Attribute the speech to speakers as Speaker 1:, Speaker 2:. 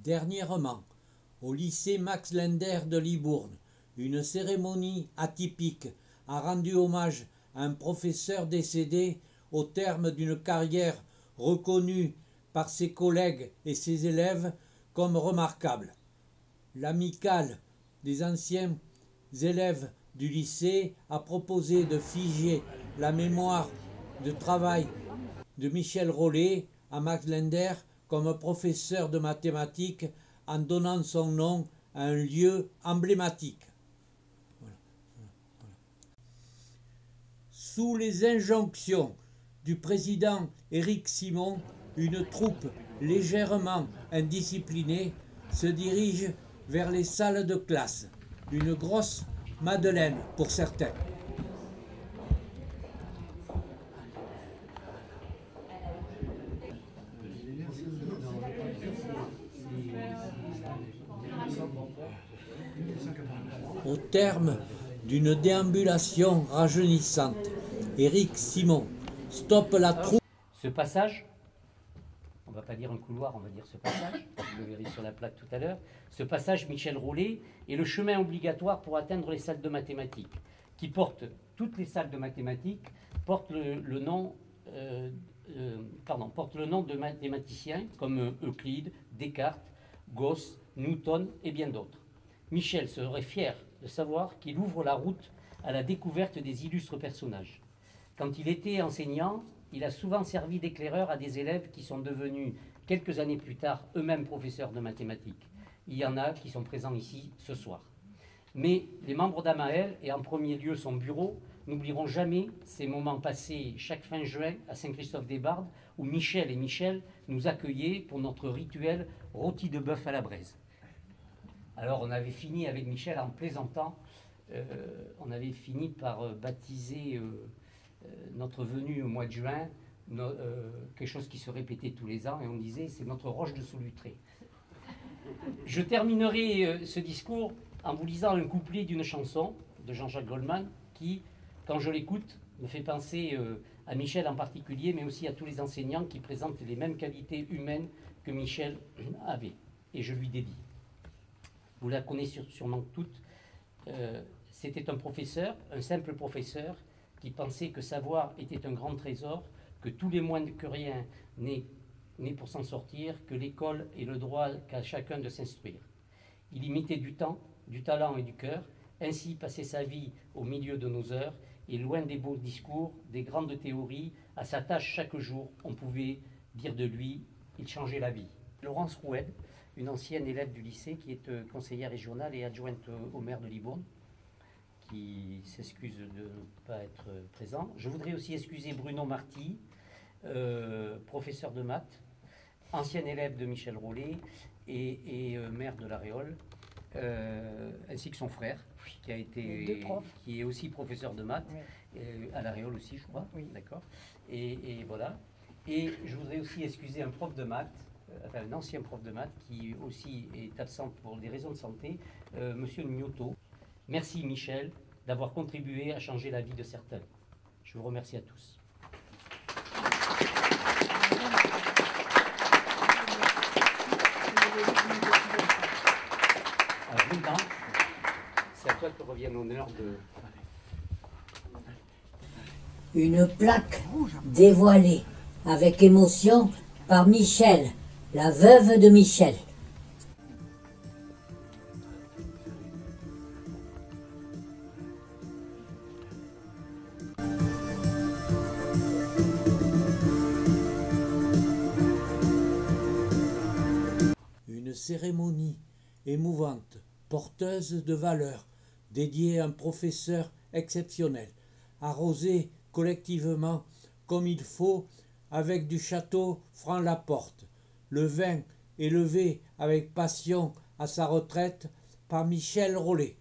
Speaker 1: Dernièrement, au lycée Max Linder de Libourne, une cérémonie atypique a rendu hommage à un professeur décédé au terme d'une carrière reconnue par ses collègues et ses élèves comme remarquable. L'amicale des anciens élèves du lycée a proposé de figer la mémoire de travail de Michel Rollet à Max Linder comme professeur de mathématiques en donnant son nom à un lieu emblématique. Sous les injonctions du président Éric Simon, une troupe légèrement indisciplinée se dirige vers les salles de classe. Une grosse madeleine pour certains. Au terme d'une déambulation rajeunissante, Éric Simon stoppe la troupe.
Speaker 2: Ce passage, on ne va pas dire un couloir, on va dire ce passage, vous le verrez sur la plaque tout à l'heure, ce passage Michel Rollet est le chemin obligatoire pour atteindre les salles de mathématiques, qui portent, toutes les salles de mathématiques portent le nom de mathématiciens comme Euclide, Descartes, Gauss, Newton et bien d'autres. Michel serait fier de savoir qu'il ouvre la route à la découverte des illustres personnages. Quand il était enseignant, il a souvent servi d'éclaireur à des élèves qui sont devenus, quelques années plus tard, eux-mêmes professeurs de mathématiques. Il y en a qui sont présents ici ce soir. Mais les membres d'Amael, et en premier lieu son bureau, n'oublieront jamais ces moments passés chaque fin juin à Saint-Christophe-des-Bardes, où Michel et Michel nous accueillaient pour notre rituel rôti de bœuf à la braise. Alors on avait fini avec Michel en plaisantant, on avait fini par baptiser notre venue au mois de juin, quelque chose qui se répétait tous les ans, et on disait c'est notre roche de Solutré. Je terminerai ce discours en vous lisant un couplet d'une chanson de Jean-Jacques Goldman qui, quand je l'écoute, me fait penser à Michel en particulier, mais aussi à tous les enseignants qui présentent les mêmes qualités humaines que Michel avait. Et je lui dédie. Vous la connaissez sûrement toutes. C'était un professeur, un simple professeur, qui pensait que savoir était un grand trésor, que tous les moins que rien n'est pour s'en sortir, que l'école est le droit qu'a chacun de s'instruire. Il y mettait du temps, du talent et du cœur, ainsi passait sa vie au milieu de nos heures, et loin des beaux discours, des grandes théories, à sa tâche chaque jour, on pouvait dire de lui, il changeait la vie. Laurence Roued, une ancienne élève du lycée qui est conseillère régionale et adjointe au maire de Libourne, qui s'excuse de ne pas être présent. Je voudrais aussi excuser Bruno Marty, professeur de maths, ancien élève de Michel Rollet et maire de La Réole, ainsi que son frère, qui est aussi professeur de maths, oui. À La Réole aussi, je crois. Oui. D'accord. Et voilà. Et je voudrais aussi excuser un prof de maths, un ancien prof de maths, qui aussi est absent pour des raisons de santé, Monsieur Gnotto. Merci Michel d'avoir contribué à changer la vie de certains. Je vous remercie à tous. Alors maintenant, c'est à toi que revient l'honneur de...
Speaker 3: Une plaque dévoilée avec émotion par Michel, la veuve de Michel.
Speaker 1: Une cérémonie émouvante, porteuse de valeurs, dédiée à un professeur exceptionnel, arrosée collectivement comme il faut avec du château Franc-Laporte, le vin élevé avec passion à sa retraite par Michel Rollet.